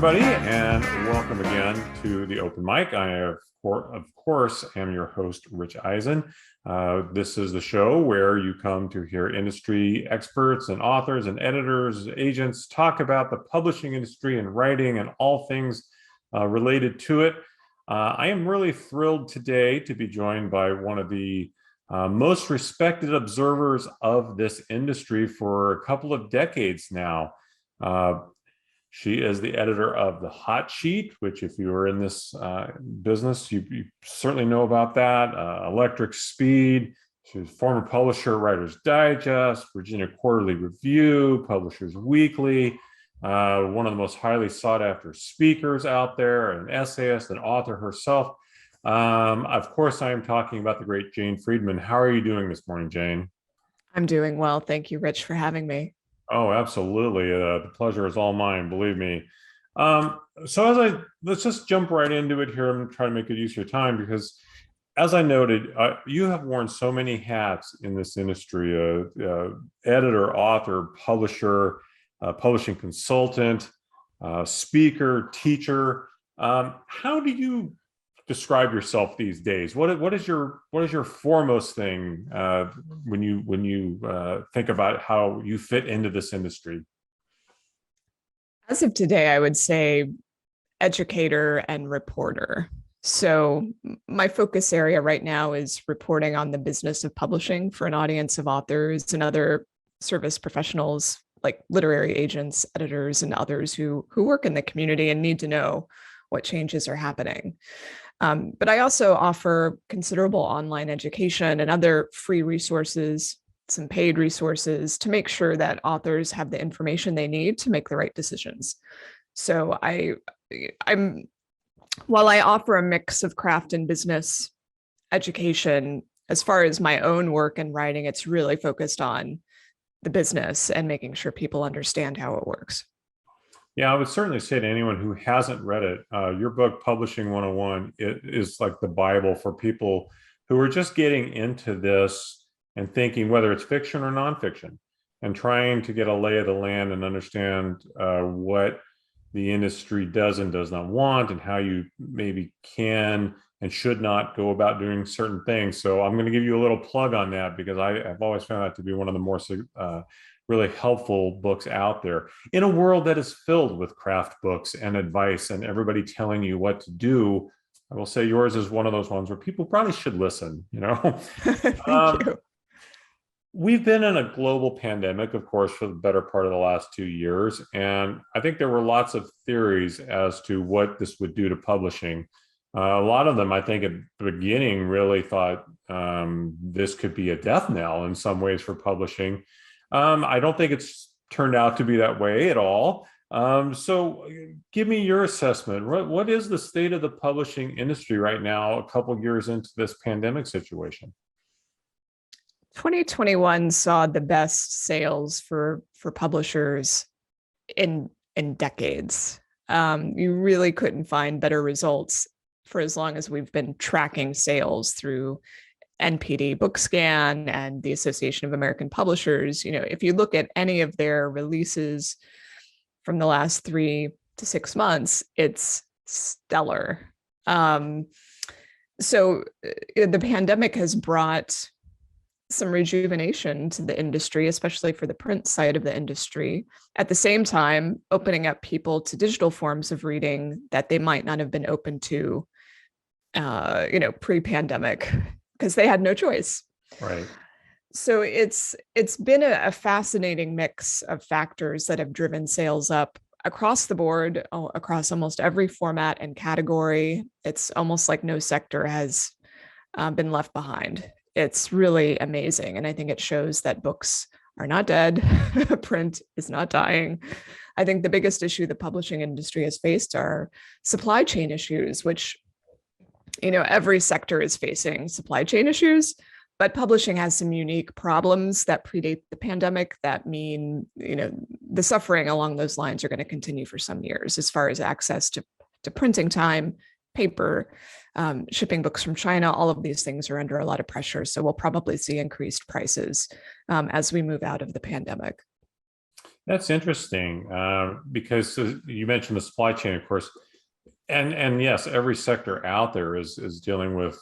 everybody, and welcome again to the Open Mic. Of course, am your host, Rich Eisen. This is the show where you come to hear industry experts and authors and editors, agents talk about the publishing industry and writing and all things related to it. I am really thrilled today to be joined by one of the most respected observers of this industry for a couple of decades now. She is the editor of The Hot Sheet, which if you are in this business, you certainly know about that. Electric Speed. She's former publisher, Writer's Digest, Virginia Quarterly Review, Publishers Weekly, one of the most highly sought after speakers out there, an essayist, an author herself. Of course, I am talking about the great Jane Friedman. How are you doing this morning, Jane? I'm doing well. Thank you, Rich, for having me. Oh, absolutely. The pleasure is all mine, believe me. Let's just jump right into it here and try to make good use of your time, because as I noted, you have worn so many hats in this industry, editor, author, publisher, publishing consultant, speaker, teacher. How do you describe yourself these days? What is your foremost thing when you think about how you fit into this industry? As of today, I would say educator and reporter. So my focus area right now is reporting on the business of publishing for an audience of authors and other service professionals like literary agents, editors, and others who work in the community and need to know what changes are happening. But I also offer considerable online education and other free resources, some paid resources, to make sure that authors have the information they need to make the right decisions. So while I offer a mix of craft and business education, as far as my own work and writing, it's really focused on the business and making sure people understand how it works. Yeah, I would certainly say to anyone who hasn't read it, your book, Publishing 101, it is like the Bible for people who are just getting into this and thinking, whether it's fiction or nonfiction, and trying to get a lay of the land and understand what the industry does and does not want, and how you maybe can and should not go about doing certain things. So I'm going to give you a little plug on that, because I've always found that to be one of the more really helpful books out there in a world that is filled with craft books and advice and everybody telling you what to do. I will say yours is one of those ones where people probably should listen, you know. Thank you. We've been in a global pandemic, of course, for the better part of the last 2 years. And I think there were lots of theories as to what this would do to publishing. A lot of them, I think, at the beginning really thought this could be a death knell in some ways for publishing. I don't think it's turned out to be that way at all. So give me your assessment. What is the state of the publishing industry right now, a couple of years into this pandemic situation? 2021 saw the best sales for publishers in decades. You really couldn't find better results for as long as we've been tracking sales through NPD BookScan and the Association of American Publishers. You know, if you look at any of their releases from the last 3 to 6 months, it's stellar. So the pandemic has brought some rejuvenation to the industry, especially for the print side of the industry. At the same time, opening up people to digital forms of reading that they might not have been open to, pre-pandemic, because they had no choice. Right. So it's been a fascinating mix of factors that have driven sales up across the board, across almost every format and category. It's almost like no sector has been left behind. It's really amazing. And I think it shows that books are not dead. Print is not dying. I think the biggest issue the publishing industry has faced are supply chain issues, which, every sector is facing supply chain issues, but publishing has some unique problems that predate the pandemic that mean, the suffering along those lines are going to continue for some years, as far as access to printing time, paper, shipping books from China. All of these things are under a lot of pressure. So we'll probably see increased prices as we move out of the pandemic. That's interesting because you mentioned the supply chain, of course, and yes, every sector out there is dealing with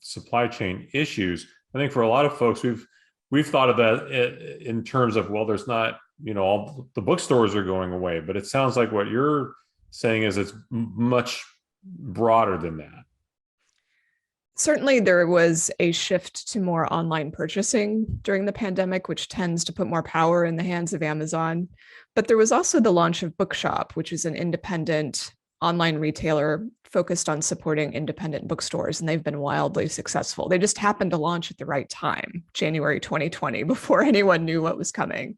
supply chain issues. I think for a lot of folks, we've thought of that in terms of, well, there's not, all the bookstores are going away, but it sounds like what you're saying is it's much broader than that. Certainly, there was a shift to more online purchasing during the pandemic, which tends to put more power in the hands of Amazon. But there was also the launch of Bookshop, which is an independent online retailer focused on supporting independent bookstores, and they've been wildly successful. They just happened to launch at the right time, January 2020, before anyone knew what was coming.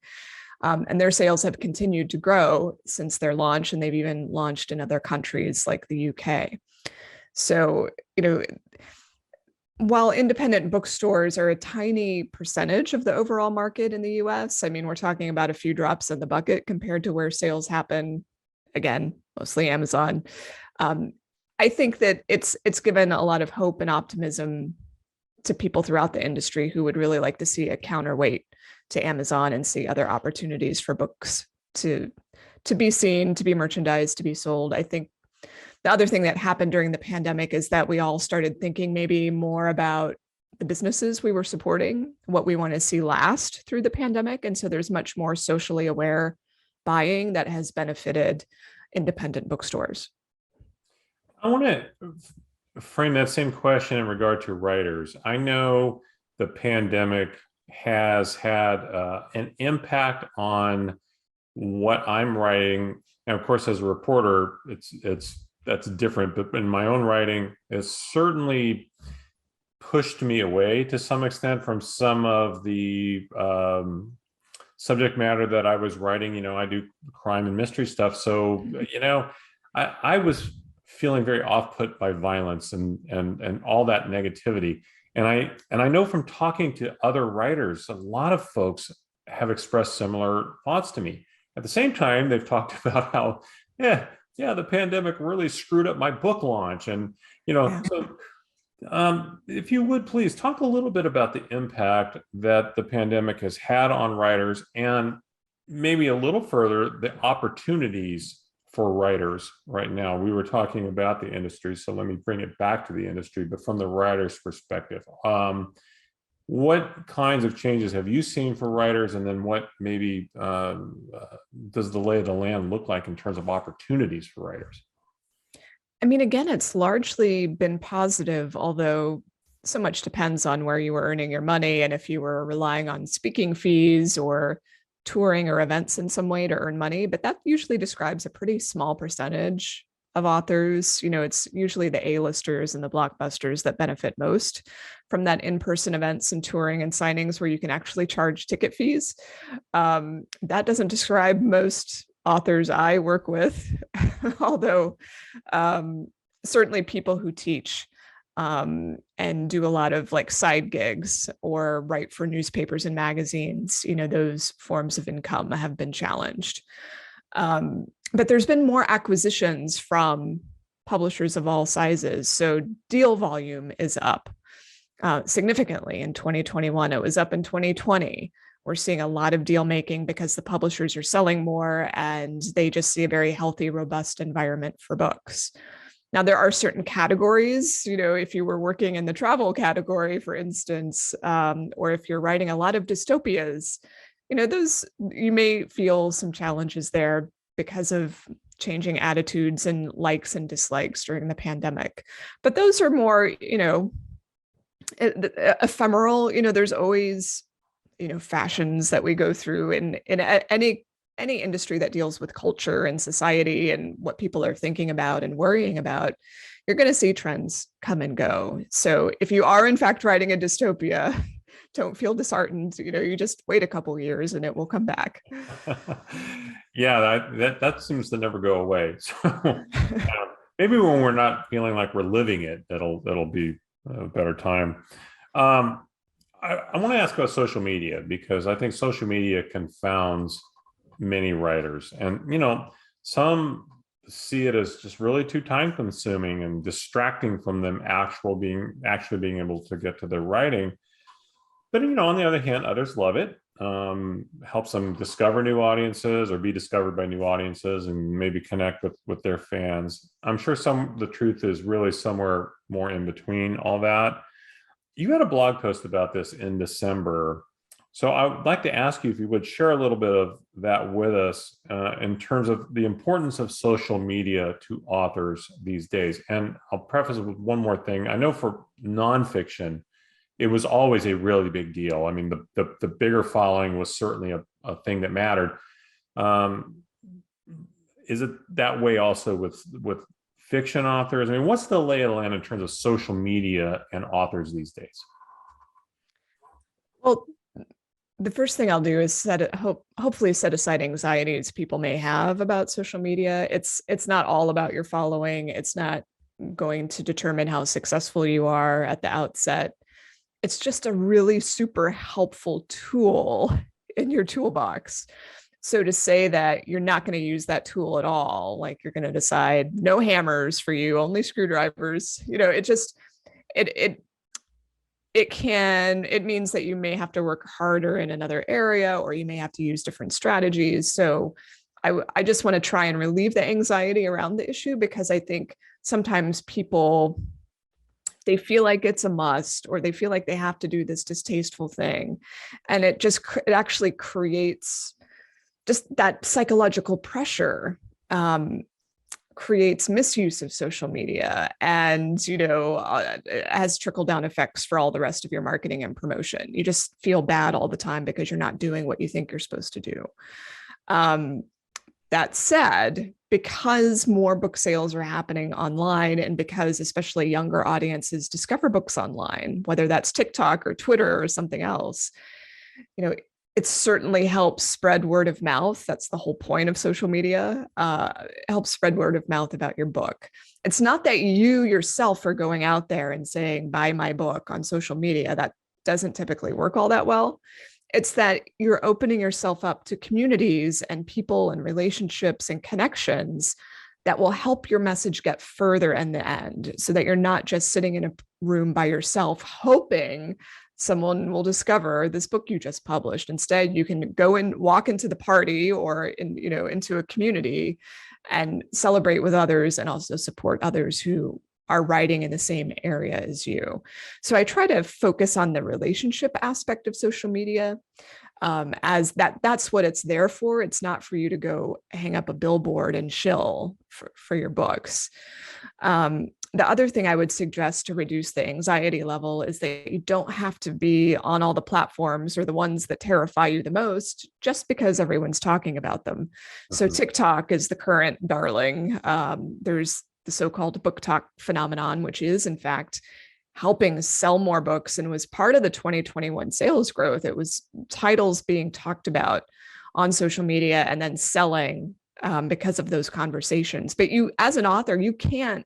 And their sales have continued to grow since their launch, and they've even launched in other countries like the UK. So, while independent bookstores are a tiny percentage of the overall market in the US, I mean, we're talking about a few drops in the bucket compared to where sales happen, again, mostly Amazon. I think that it's given a lot of hope and optimism to people throughout the industry who would really like to see a counterweight to Amazon and see other opportunities for books to be seen, to be merchandised, to be sold. I think the other thing that happened during the pandemic is that we all started thinking maybe more about the businesses we were supporting, what we want to see last through the pandemic. And so there's much more socially aware buying that has benefited independent bookstores. I want to frame that same question in regard to writers. I know the pandemic has had an impact on what I'm writing. And of course, as a reporter, that's different. But in my own writing, it's certainly pushed me away to some extent from some of the subject matter that I was writing. I do crime and mystery stuff. So, I was feeling very off-put by violence and all that negativity. And I know from talking to other writers, a lot of folks have expressed similar thoughts to me. At the same time, they've talked about how, the pandemic really screwed up my book launch. And, if you would please talk a little bit about the impact that the pandemic has had on writers, and maybe a little further, the opportunities for writers right now. We were talking about the industry, so let me bring it back to the industry, but from the writer's perspective. What kinds of changes have you seen for writers, and then what maybe does the lay of the land look like in terms of opportunities for writers? I mean, again, it's largely been positive, although so much depends on where you were earning your money and if you were relying on speaking fees or touring or events in some way to earn money. But that usually describes a pretty small percentage of authors. It's usually the A-listers and the blockbusters that benefit most from that in-person events and touring and signings where you can actually charge ticket fees. That doesn't describe most authors I work with, although certainly people who teach and do a lot of like side gigs or write for newspapers and magazines, those forms of income have been challenged. But there's been more acquisitions from publishers of all sizes. So deal volume is up significantly in 2021. It was up in 2020. We're seeing a lot of deal making because the publishers are selling more and they just see a very healthy, robust environment for books. Now, there are certain categories, if you were working in the travel category, for instance, or if you're writing a lot of dystopias, those you may feel some challenges there because of changing attitudes and likes and dislikes during the pandemic. But those are more, ephemeral. There's always, fashions that we go through in any industry that deals with culture and society and what people are thinking about and worrying about. You're going to see trends come and go. So if you are in fact writing a dystopia, don't feel disheartened. You just wait a couple of years and it will come back. Yeah, that seems to never go away. So maybe when we're not feeling like we're living it, that'll be a better time. I want to ask about social media, because I think social media confounds many writers, and some see it as just really too time consuming and distracting from them actually being able to get to their writing. But on the other hand, others love it. helps them discover new audiences or be discovered by new audiences and maybe connect with their fans. I'm sure the truth is really somewhere more in between all that. You had a blog post about this in December. So I would like to ask you if you would share a little bit of that with us in terms of the importance of social media to authors these days. And I'll preface it with one more thing. I know for nonfiction, it was always a really big deal. I mean, the bigger following was certainly a thing that mattered. Is it that way also with fiction authors? I mean, what's the lay of the land in terms of social media and authors these days? Well, the first thing I'll do is hopefully set aside anxieties people may have about social media. It's not all about your following. It's not going to determine how successful you are at the outset. It's just a really super helpful tool in your toolbox. So to say that you're not going to use that tool at all, like you're going to decide no hammers for you, only screwdrivers, it means that you may have to work harder in another area, or you may have to use different strategies. So I just want to try and relieve the anxiety around the issue, because I think sometimes people, they feel like it's a must, or they feel like they have to do this distasteful thing. And it actually creates just that psychological pressure, creates misuse of social media, and it has trickle down effects for all the rest of your marketing and promotion. You just feel bad all the time because you're not doing what you think you're supposed to do. That said, because more book sales are happening online, and because especially younger audiences discover books online, whether that's TikTok or Twitter or something else, it certainly helps spread word of mouth. That's the whole point of social media. Helps spread word of mouth about your book. It's not that you yourself are going out there and saying, buy my book on social media. That doesn't typically work all that well. It's that you're opening yourself up to communities and people and relationships and connections that will help your message get further in the end, so that you're not just sitting in a room by yourself hoping someone will discover this book you just published. Instead, you can go and walk into the party, or into a community, and celebrate with others, and also support others who are writing in the same area as you. So I try to focus on the relationship aspect of social media, as that's what it's there for. It's not for you to go hang up a billboard and shill for your books. The other thing I would suggest to reduce the anxiety level is that you don't have to be on all the platforms or the ones that terrify you the most just because everyone's talking about them. So TikTok is the current darling. There's the so-called book talk phenomenon, which is in fact helping sell more books and was part of the 2021 sales growth. It was titles being talked about on social media and then selling because of those conversations. But you, as an author, you can't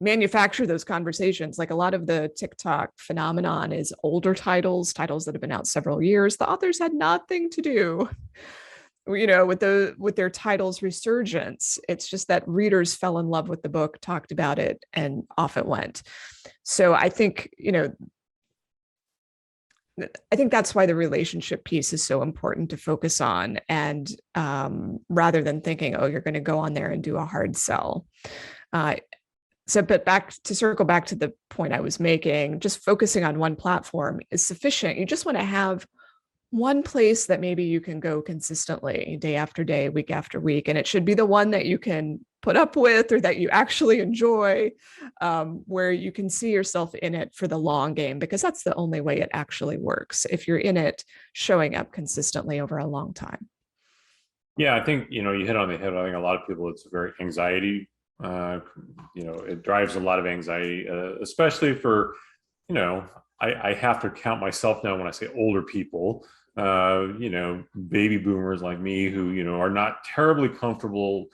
manufacture those conversations. Like, a lot of the TikTok phenomenon is older titles that have been out several years. The authors had nothing to do, with their titles resurgence. It's just that readers fell in love with the book, talked about it, and off it went. So I think that's why the relationship piece is so important to focus on, and rather than thinking, oh, you're going to go on there and do a hard sell. But circle back to the point I was making, just focusing on one platform is sufficient. You just want to have one place that maybe you can go consistently, day after day, week after week. And it should be the one that you can put up with, or that you actually enjoy, where you can see yourself in it for the long game, because that's the only way it actually works. If you're in it, showing up consistently over a long time. Yeah, I think, you hit on the head. I think a lot of people, it's very anxiety. It drives a lot of anxiety, especially for, I have to count myself now when I say older people, baby boomers like me who, are not terribly comfortable.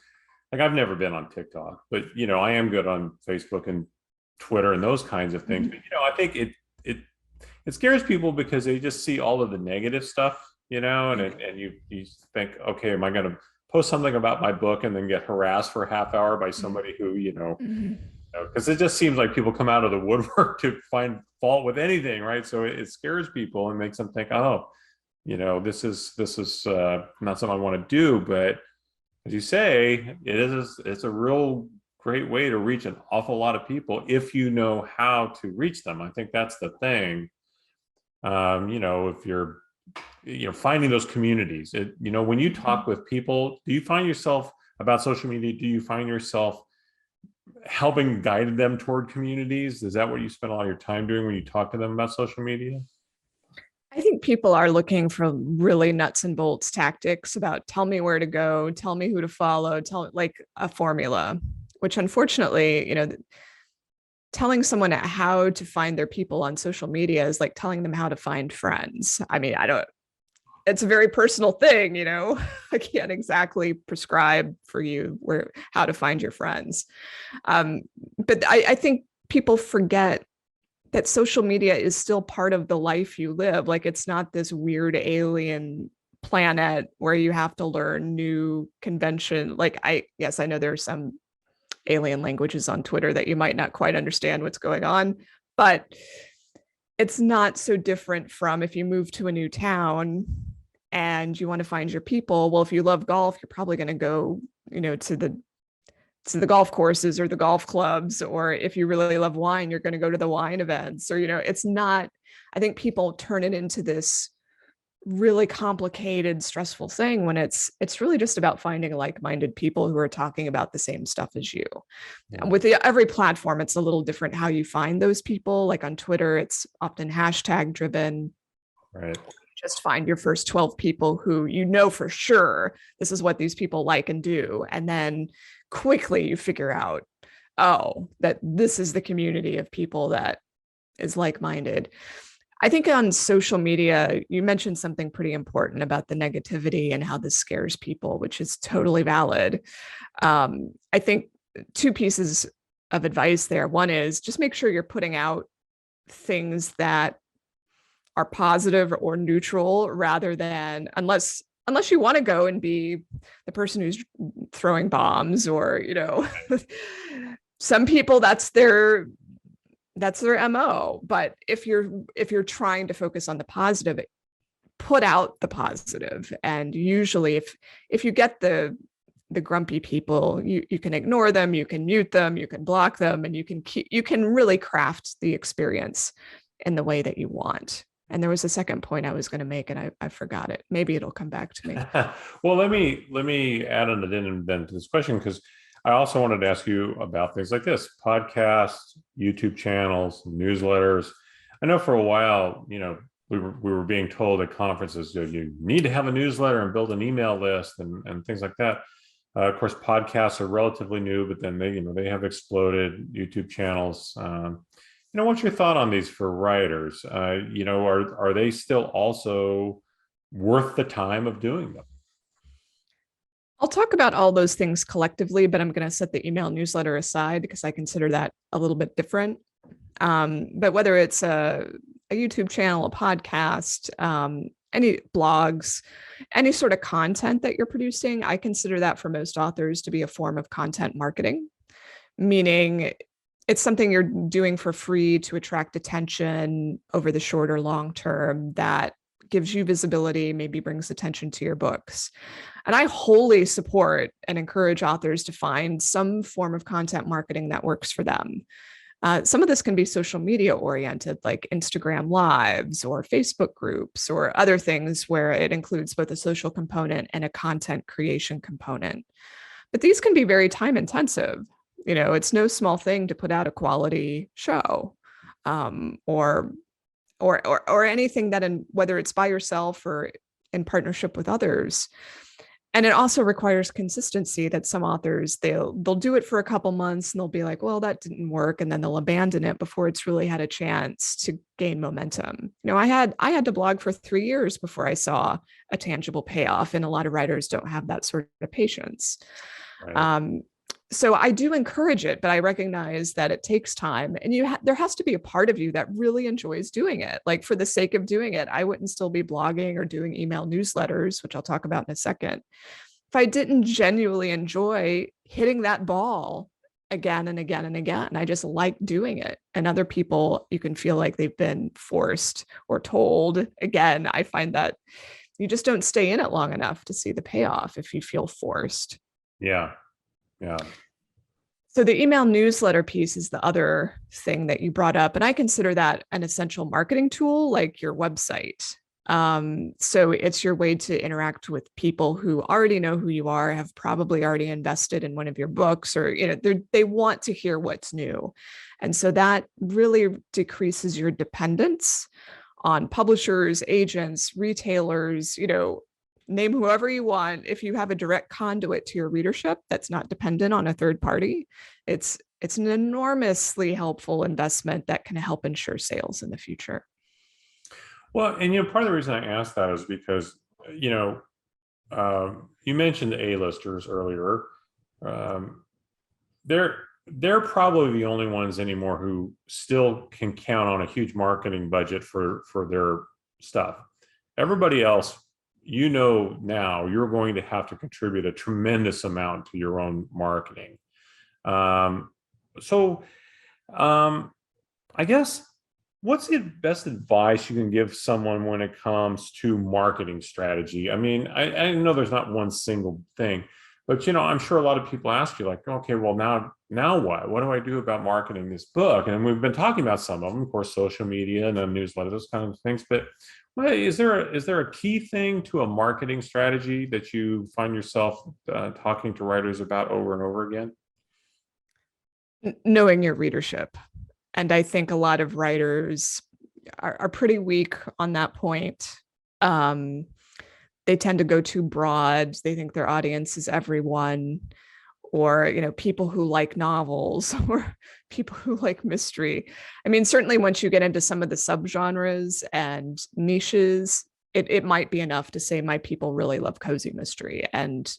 Like, I've never been on TikTok, but, I am good on Facebook and Twitter and those kinds of things. Mm-hmm. But, I think it scares people because they just see all of the negative stuff, and you think, okay, am I going to post something about my book and then get harassed for a half hour by somebody who, because it just seems like people come out of the woodwork to find fault with anything, right? So it scares people and makes them think, oh, this is not something I want to do, but as you say, it's a real great way to reach an awful lot of people if you know how to reach them. I think that's the thing. If you're finding those communities, when you talk with people, do you find yourself about social media, do you find yourself helping guide them toward communities? Is that what you spend all your time doing when you talk to them about social media? I think people are looking for really nuts and bolts tactics about tell me where to go, tell me who to follow, tell like a formula, which unfortunately, telling someone how to find their people on social media is like telling them how to find friends. I mean, I don't, it's a very personal thing, I can't exactly prescribe for you how to find your friends. But I think people forget that social media is still part of the life you live. Like it's not this weird alien planet where you have to learn new convention. Like yes, I know there's some alien languages on Twitter that you might not quite understand what's going on, but it's not so different from if you move to a new town and you want to find your people. Well, if you love golf, you're probably going to go, to the golf courses or the golf clubs, or if you really love wine, you're going to go to the wine events, or it's not, I think people turn it into this really complicated, stressful thing when it's really just about finding like-minded people who are talking about the same stuff as you. Yeah. With every platform, it's a little different how you find those people. Like on Twitter, it's often hashtag driven. Right. Just find your first 12 people who for sure this is what these people like and do. And then quickly you figure out, that this is the community of people that is like-minded. I think on social media, you mentioned something pretty important about the negativity and how this scares people, which is totally valid. I think two pieces of advice there. One is just make sure you're putting out things that are positive or neutral, rather than unless you want to go and be the person who's throwing bombs, or some people that's their MO. But if you're trying to focus on the positive, put out the positive. And usually if you get the grumpy people, you can ignore them, you can mute them, you can block them, and you can really craft the experience in the way that you want. And there was a second point I was going to make, and I forgot it. Maybe it'll come back to me. Well, let me add an addendum then to this question, because I also wanted to ask you about things like this: podcasts, YouTube channels, newsletters. I know for a while, we were being told at conferences, you need to have a newsletter and build an email list and things like that. Of course, podcasts are relatively new, but then they have exploded. YouTube channels. What's your thought on these for writers? Are they still also worth the time of doing them? I'll talk about all those things collectively, but I'm going to set the email newsletter aside because I consider that a little bit different. But whether it's a YouTube channel, a podcast, any blogs, any sort of content that you're producing, I consider that for most authors to be a form of content marketing, meaning it's something you're doing for free to attract attention over the short or long term that gives you visibility, maybe brings attention to your books. And I wholly support and encourage authors to find some form of content marketing that works for them. Some of this can be social media oriented, like Instagram lives or Facebook groups or other things where it includes both a social component and a content creation component. But these can be very time intensive. It's no small thing to put out a quality show, or anything that, whether it's by yourself or in partnership with others. And it also requires consistency, that some authors, they'll do it for a couple months and they'll be like, well, that didn't work. And then they'll abandon it before it's really had a chance to gain momentum. I had to blog for 3 years before I saw a tangible payoff. And a lot of writers don't have that sort of patience. Right. So I do encourage it, but I recognize that it takes time, and there has to be a part of you that really enjoys doing it. Like, for the sake of doing it, I wouldn't still be blogging or doing email newsletters, which I'll talk about in a second, if I didn't genuinely enjoy hitting that ball again and again and again. I just like doing it. And other people, you can feel like they've been forced or told. Again, I find that you just don't stay in it long enough to see the payoff if you feel forced. Yeah. Yeah. So the email newsletter piece is the other thing that you brought up. And I consider that an essential marketing tool, like your website. So it's your way to interact with people who already know who you are, have probably already invested in one of your books, or they want to hear what's new. And so that really decreases your dependence on publishers, agents, retailers, name whoever you want. If you have a direct conduit to your readership that's not dependent on a third party, it's an enormously helpful investment that can help ensure sales in the future. Well, and part of the reason I asked that is because you mentioned the A-listers earlier. They're probably the only ones anymore who still can count on a huge marketing budget for their stuff. Everybody else, now you're going to have to contribute a tremendous amount to your own marketing. So I guess, what's the best advice you can give someone when it comes to marketing strategy? I mean, I know there's not one single thing, but I'm sure a lot of people ask you, like, okay, well, now what? What do I do about marketing this book? And we've been talking about some of them, of course, social media and a newsletter, those kind of things. But is there a key thing to a marketing strategy that you find yourself talking to writers about over and over again? Knowing your readership. And I think a lot of writers are pretty weak on that point. They tend to go too broad. They think their audience is everyone, or people who like novels, or people who like mystery. I mean, certainly once you get into some of the subgenres and niches, it might be enough to say my people really love cozy mystery, and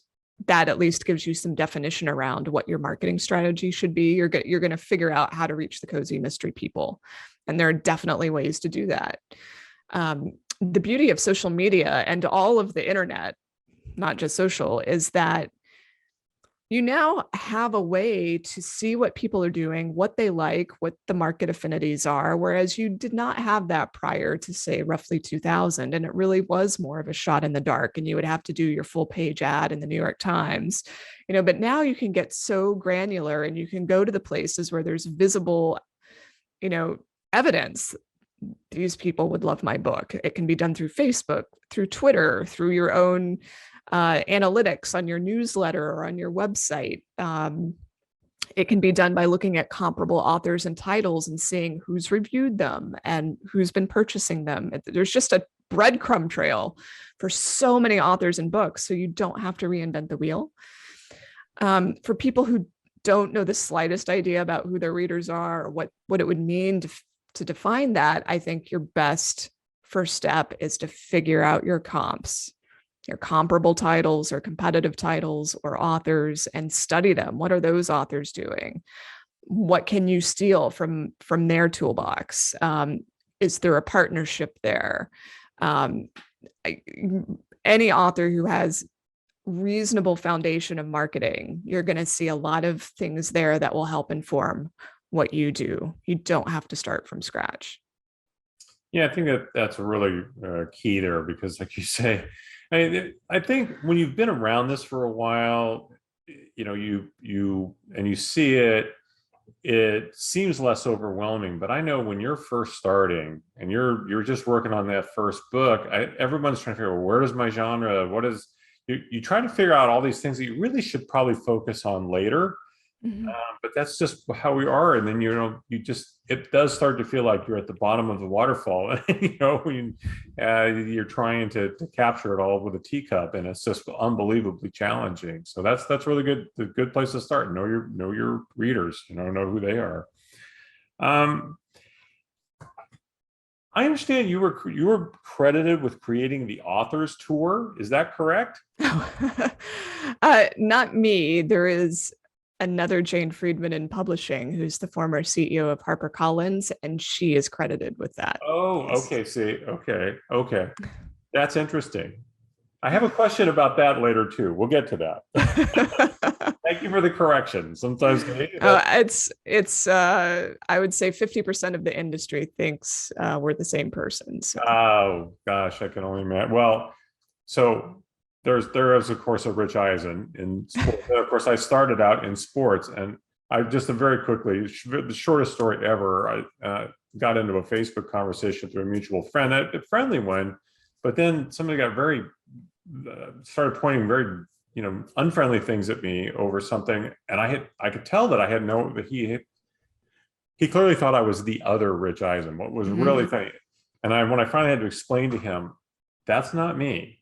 that at least gives you some definition around what your marketing strategy should be. You're going to figure out how to reach the cozy mystery people, and there are definitely ways to do that. The beauty of social media and all of the internet, not just social, is that you now have a way to see what people are doing, what they like, what the market affinities are, whereas you did not have that prior to, say, roughly 2000. And it really was more of a shot in the dark, and you would have to do your full page ad in the New York Times, but now you can get so granular, and you can go to the places where there's visible, evidence. These people would love my book. It can be done through Facebook, through Twitter, through your own analytics on your newsletter or on your website. It can be done by looking at comparable authors and titles and seeing who's reviewed them and who's been purchasing them. There's just a breadcrumb trail for so many authors and books, so you don't have to reinvent the wheel. For people who don't know the slightest idea about who their readers are, or what it would mean to define that, I think your best first step is to figure out your comps, your comparable titles or competitive titles or authors, and study them. What are those authors doing? What can you steal from their toolbox? Is there a partnership there? Any author who has reasonable foundation of marketing, you're going to see a lot of things there that will help inform what you do. You don't have to start from scratch. Yeah, I think that's really key there, because, like you say, I think when you've been around this for a while, you see it seems less overwhelming. But I know when you're first starting and you're just working on that first book, everyone's trying to figure out, where does my genre, what is, you try to figure out all these things that you really should probably focus on later. Mm-hmm. But that's just how we are. And then, it does start to feel like you're at the bottom of the waterfall, when you're trying to capture it all with a teacup, and it's just unbelievably challenging. So that's really good. The good place to start. Know your readers, know who they are. I understand you were credited with creating the authors tour. Is that correct? Not me. There is another Jane Friedman in publishing, who's the former CEO of HarperCollins, and she is credited with that. Oh, okay. See, okay. That's interesting. I have a question about that later too. We'll get to that. Thank you for the correction. Sometimes it's I would say 50% of the industry thinks we're the same person. So. Oh gosh, I can only imagine. Well, so there is of course a Rich Eisen in sports. And of course, I started out in sports, and I just very quickly, the shortest story ever. I got into a Facebook conversation through a mutual friend, a friendly one, but then somebody got very started pointing very unfriendly things at me over something, and I could tell that I had that he clearly thought I was the other Rich Eisen. What was really funny, and when I finally had to explain to him, that's not me.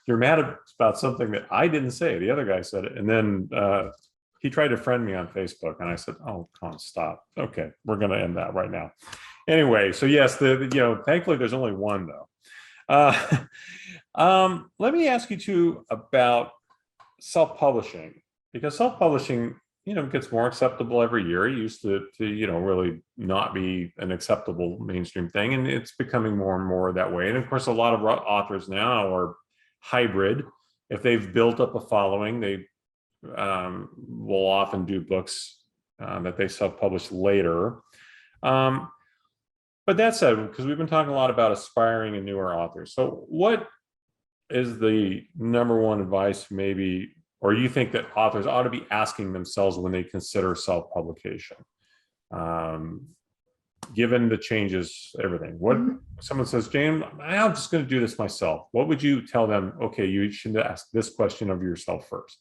You're mad about something that I didn't say. The other guy said it, and then he tried to friend me on Facebook, and I said, "Oh, come on, stop. Okay, we're going to end that right now." Anyway, so yes, thankfully there's only one though. Let me ask you too about self-publishing, because self-publishing, gets more acceptable every year. It used to really not be an acceptable mainstream thing, and it's becoming more and more that way. And of course, a lot of authors now are hybrid. If they've built up a following, they will often do books that they self-publish later. But that said, because we've been talking a lot about aspiring and newer authors, so what is the number one advice, maybe, or you think that authors ought to be asking themselves when they consider self-publication, given the changes, everything? What someone says, Jane, I'm just going to do this myself. What would you tell them? Okay, you should ask this question of yourself first.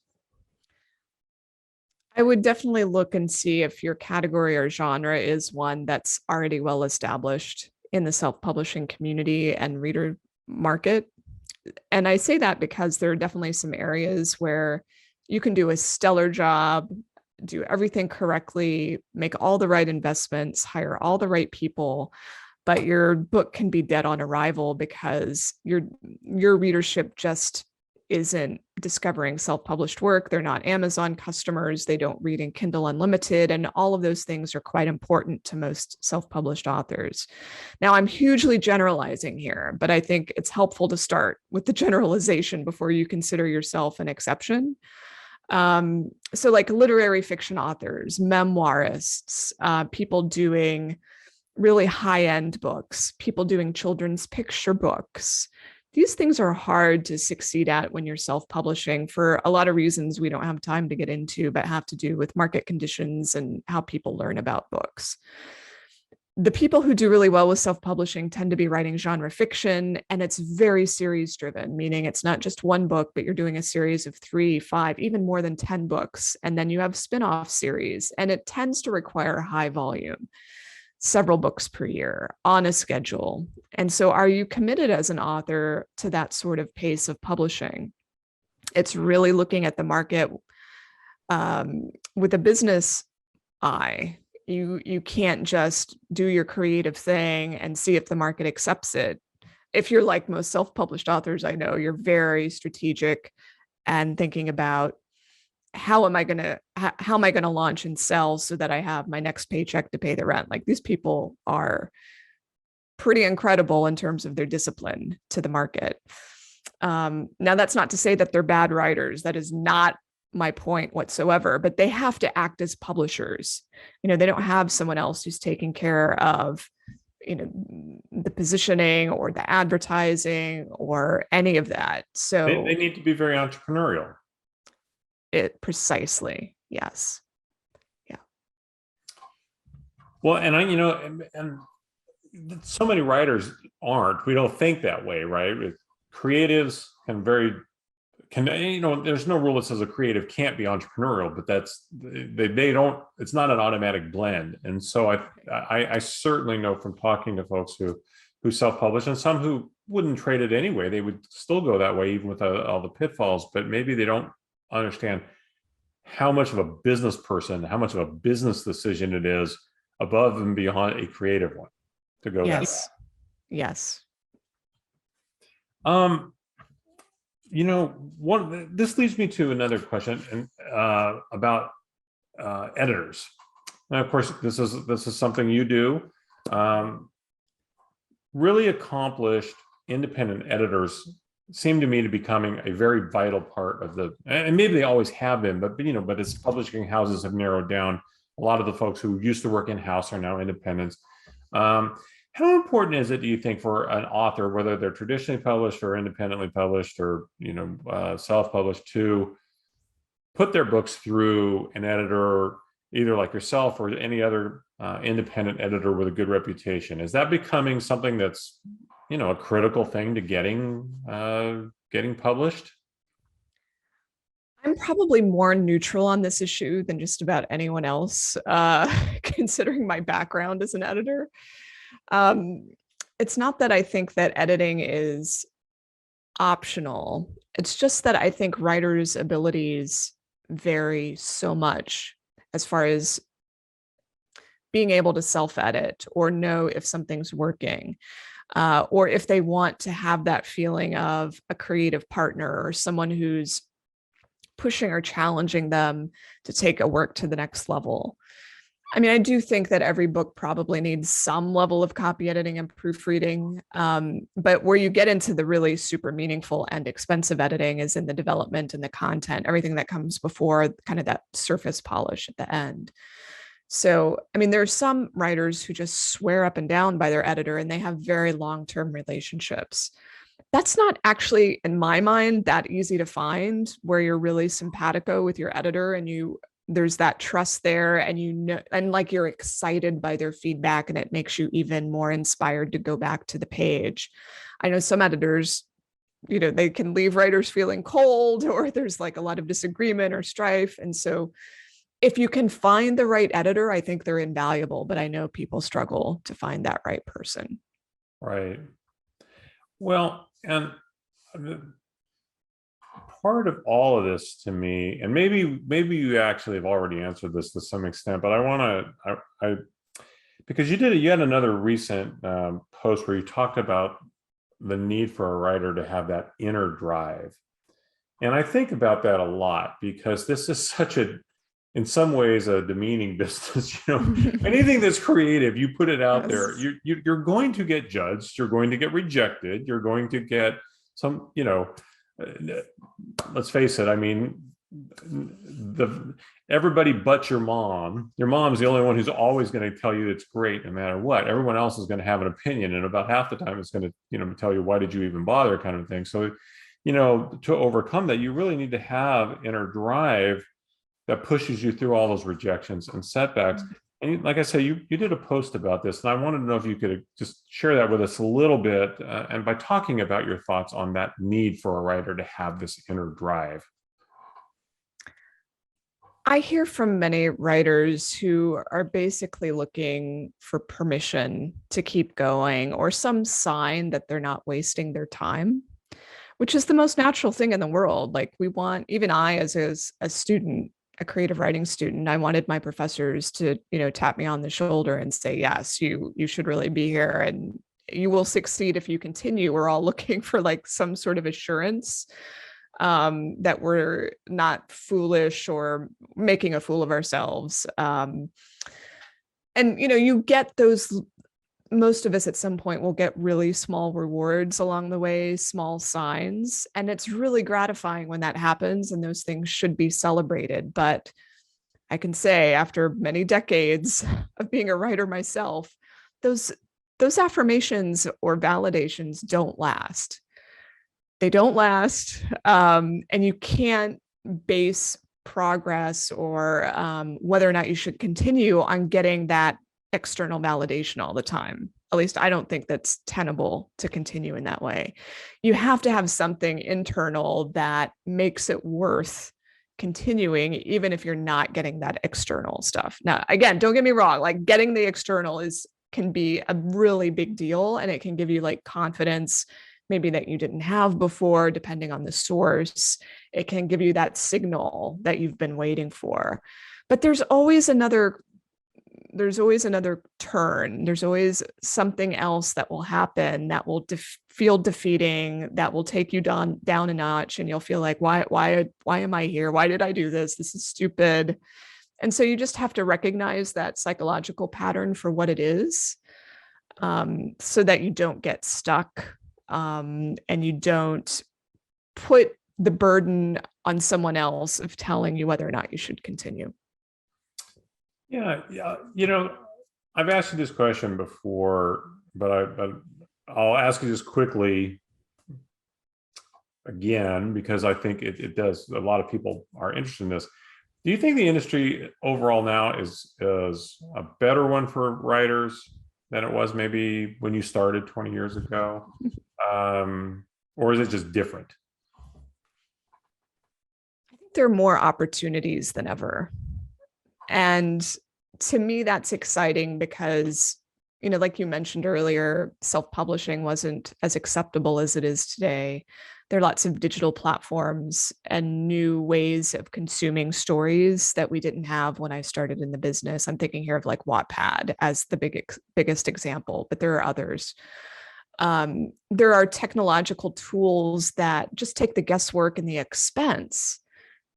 I would definitely look and see if your category or genre is one that's already well established in the self-publishing community and reader market. And I say that because there are definitely some areas where you can do a stellar job, do everything correctly, make all the right investments, hire all the right people, but your book can be dead on arrival because your readership just isn't discovering self-published work. They're not Amazon customers. They don't read in Kindle Unlimited. And all of those things are quite important to most self-published authors. Now, I'm hugely generalizing here, but I think it's helpful to start with the generalization before you consider yourself an exception. So like literary fiction authors, memoirists, people doing really high-end books, people doing children's picture books. These things are hard to succeed at when you're self-publishing for a lot of reasons we don't have time to get into, but have to do with market conditions and how people learn about books. The people who do really well with self-publishing tend to be writing genre fiction, and it's very series driven, meaning it's not just one book, but you're doing a series of 3, 5, even more than 10 books. And then you have spin-off series, and it tends to require high volume, several books per year on a schedule. And so are you committed as an author to that sort of pace of publishing? It's really looking at the market with a business eye. You can't just do your creative thing and see if the market accepts it. If you're like most self-published authors I know, you're very strategic and thinking about how am I going to launch and sell so that I have my next paycheck to pay the rent? Like, these people are pretty incredible in terms of their discipline to the market. Now, that's not to say that they're bad writers. That is not my point whatsoever, but they have to act as publishers. They don't have someone else who's taking care of, the positioning or the advertising or any of that. So they need to be very entrepreneurial. It precisely. Yes. Yeah. Well, and and so many writers aren't. We don't think that way, right? Creatives there's no rule that says a creative can't be entrepreneurial, but they don't. It's not an automatic blend. And so I certainly know from talking to folks who self-publish, and some who wouldn't trade it anyway. They would still go that way even with all the pitfalls, but maybe they don't understand how much of a business person, how much of a business decision it is above and beyond a creative one to go. Yes. Yes. This leads me to another question about editors. And of course, this is something you do. Really accomplished independent editors seem to me to becoming a very vital part of the, and maybe they always have been, but but as publishing houses have narrowed down, a lot of the folks who used to work in house are now independents. Um, how important is it, do you think, for an author, whether they're traditionally published or independently published or self-published, to put their books through an editor, either like yourself or any other independent editor with a good reputation? Is that becoming something that's a critical thing to getting published? I'm probably more neutral on this issue than just about anyone else, considering my background as an editor. Um, it's not that I think that editing is optional. It's just that I think writers' abilities vary so much as far as being able to self-edit or know if something's working, or if they want to have that feeling of a creative partner or someone who's pushing or challenging them to take a work to the next level. I mean, I do think that every book probably needs some level of copy editing and proofreading. But where you get into the really super meaningful and expensive editing is in the development and the content, everything that comes before kind of that surface polish at the end. So, I mean, there are some writers who just swear up and down by their editor and they have very long-term relationships. That's not actually, in my mind, that easy to find, where you're really simpatico with your editor and there's that trust there, and like you're excited by their feedback and it makes you even more inspired to go back to the page. I know some editors, they can leave writers feeling cold, or there's like a lot of disagreement or strife. And so if you can find the right editor, I think they're invaluable, but I know people struggle to find that right person. Right. Well, and part of all of this to me, and maybe you actually have already answered this to some extent, but I want to, I because you had another recent post where you talked about the need for a writer to have that inner drive. And I think about that a lot, because this is such in some ways, a demeaning business. Anything that's creative, you put it out there, you're going to get judged, you're going to get rejected, you're going to get some, let's face it. I mean, everybody but your mom's the only one who's always going to tell you it's great no matter what. Everyone else is going to have an opinion, and about half the time it's going to tell you, why did you even bother, kind of thing. So to overcome that, you really need to have inner drive that pushes you through all those rejections and setbacks. And like I say, you did a post about this, and I wanted to know if you could just share that with us a little bit, and by talking about your thoughts on that need for a writer to have this inner drive. I hear from many writers who are basically looking for permission to keep going, or some sign that they're not wasting their time, which is the most natural thing in the world. Like, even I, as a student, a creative writing student, I wanted my professors to, tap me on the shoulder and say, yes, you should really be here and you will succeed if you continue. We're all looking for like some sort of assurance that we're not foolish or making a fool of ourselves. And, you get those. Most of us at some point will get really small rewards along the way, small signs. And it's really gratifying when that happens, and those things should be celebrated. But I can say, after many decades of being a writer myself, those affirmations or validations don't last. They don't last. And you can't base progress or whether or not you should continue on getting that external validation all the time. At least I don't think that's tenable to continue in that way. You have to have something internal that makes it worth continuing, even if you're not getting that external stuff. Now, again, don't get me wrong, like getting the external can be a really big deal, and it can give you like confidence maybe that you didn't have before, depending on the source. It can give you that signal that you've been waiting for. But there's always another turn. There's always something else that will happen that will feel defeating, that will take you down a notch, and you'll feel like, why am I here? Why did I do this? This is stupid. And so you just have to recognize that psychological pattern for what it is, so that you don't get stuck, and you don't put the burden on someone else of telling you whether or not you should continue. Yeah. I've asked you this question before, but I'll ask you just quickly again, because I think it does. A lot of people are interested in this. Do you think the industry overall now is a better one for writers than it was maybe when you started 20 years ago? Or is it just different? I think there are more opportunities than ever. And to me, that's exciting because, like you mentioned earlier, self-publishing wasn't as acceptable as it is today. There are lots of digital platforms and new ways of consuming stories that we didn't have when I started in the business. I'm thinking here of like Wattpad as the biggest example, but there are others. There are technological tools that just take the guesswork and the expense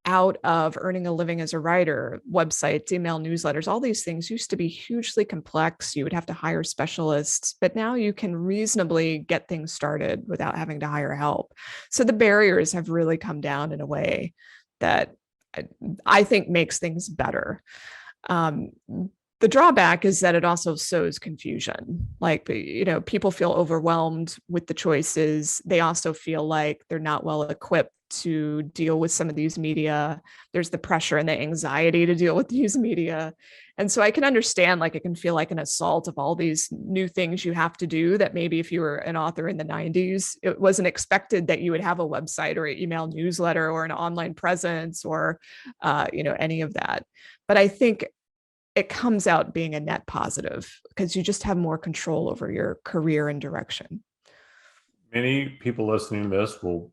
out of earning a living as a writer. Websites, email newsletters, all these things used to be hugely complex. You would have to hire specialists, but now you can reasonably get things started without having to hire help. So the barriers have really come down in a way that I think makes things better. The drawback is that it also sows confusion. Like, people feel overwhelmed with the choices. They also feel like they're not well equipped to deal with some of these media. There's the pressure and the anxiety to deal with these media. And so I can understand, like, it can feel like an assault of all these new things you have to do that maybe if you were an author in the 90s, it wasn't expected that you would have a website or an email newsletter or an online presence or, any of that. But I think it comes out being a net positive because you just have more control over your career and direction. Many people listening to this will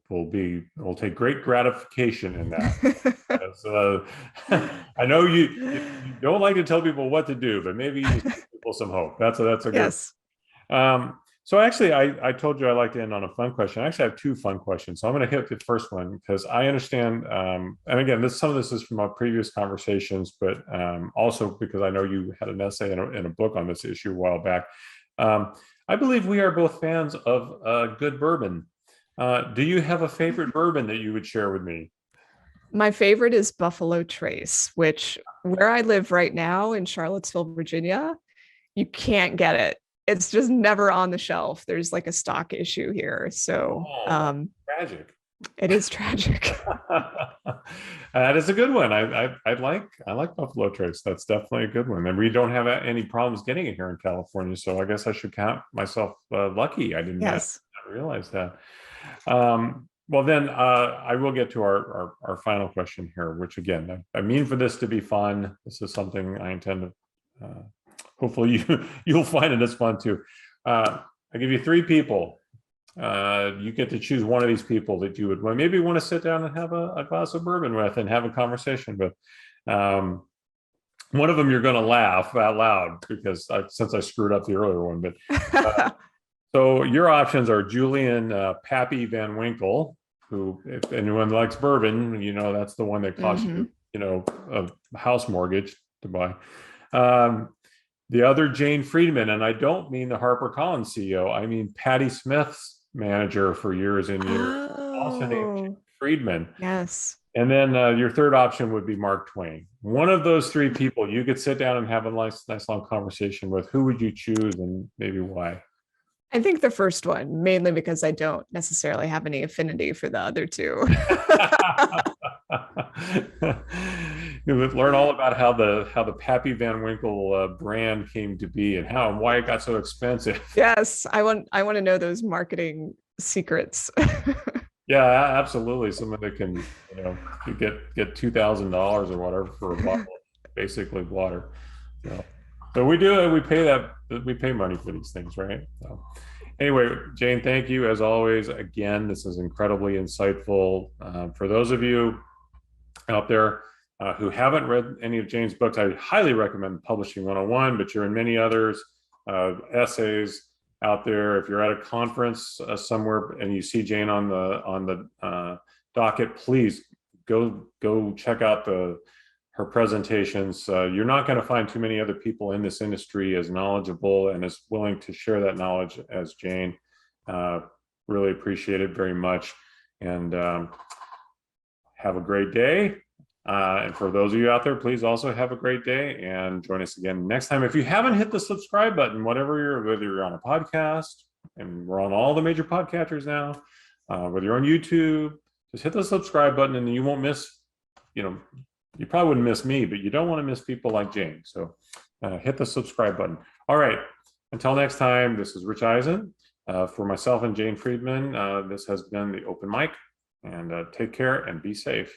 take great gratification in that. As, I know you don't like to tell people what to do, but maybe you just give people some hope. That's a good. Yes. So actually, I told you I like to end on a fun question. I actually have two fun questions. So I'm going to hit the first one because I understand, and again, some of this is from our previous conversations, but also because I know you had an essay in a book on this issue a while back. I believe we are both fans of good bourbon. Do you have a favorite bourbon that you would share with me? My favorite is Buffalo Trace, which where I live right now in Charlottesville, Virginia, you can't get it. It's just never on the shelf. There's like a stock issue here. So tragic. It is tragic. That is a good one. I like Buffalo Trace. That's definitely a good one. And we don't have any problems getting it here in California. So I guess I should count myself lucky. I didn't not realize that. Well, then I will get to our final question here, which again, I mean for this to be fun. This is something I intend to, hopefully you'll find it as fun too. I give you three people. You get to choose one of these people that you would maybe want to sit down and have a glass of bourbon with and have a conversation with. One of them you're going to laugh out loud because since I screwed up the earlier one, but so your options are Julian Pappy Van Winkle, who, if anyone likes bourbon, that's the one that costs you, a house mortgage to buy. The other, Jane Friedman, and I don't mean the HarperCollins CEO, I mean Patti Smith's manager for years and years, also named Jane Friedman. Yes. And then your third option would be Mark Twain. One of those three people you could sit down and have a nice long conversation with. Who would you choose and maybe why? I think the first one, mainly because I don't necessarily have any affinity for the other two. You would learn all about how the Pappy Van Winkle brand came to be and why it got so expensive. Yes, I want to know those marketing secrets. Yeah, absolutely. Someone that can, you get $2,000 or whatever for a bottle, basically water. So we pay money for these things, right? So anyway, Jane, thank you as always. Again, this is incredibly insightful. For those of you out there who haven't read any of Jane's books, I highly recommend Publishing 101, but you're in many others, essays out there. If you're at a conference somewhere and you see Jane on the docket, please go check out her presentations. You're not going to find too many other people in this industry as knowledgeable and as willing to share that knowledge as Jane. Really appreciate it very much. And have a great day. And for those of you out there, please also have a great day and join us again next time. If you haven't hit the subscribe button, whether you're on a podcast, and we're on all the major podcatchers now, whether you're on YouTube, just hit the subscribe button and you won't miss, you probably wouldn't miss me, but you don't want to miss people like Jane. So hit the subscribe button. All right. Until next time, this is Rich Eisen. For myself and Jane Friedman, this has been the Open Mic, and take care and be safe.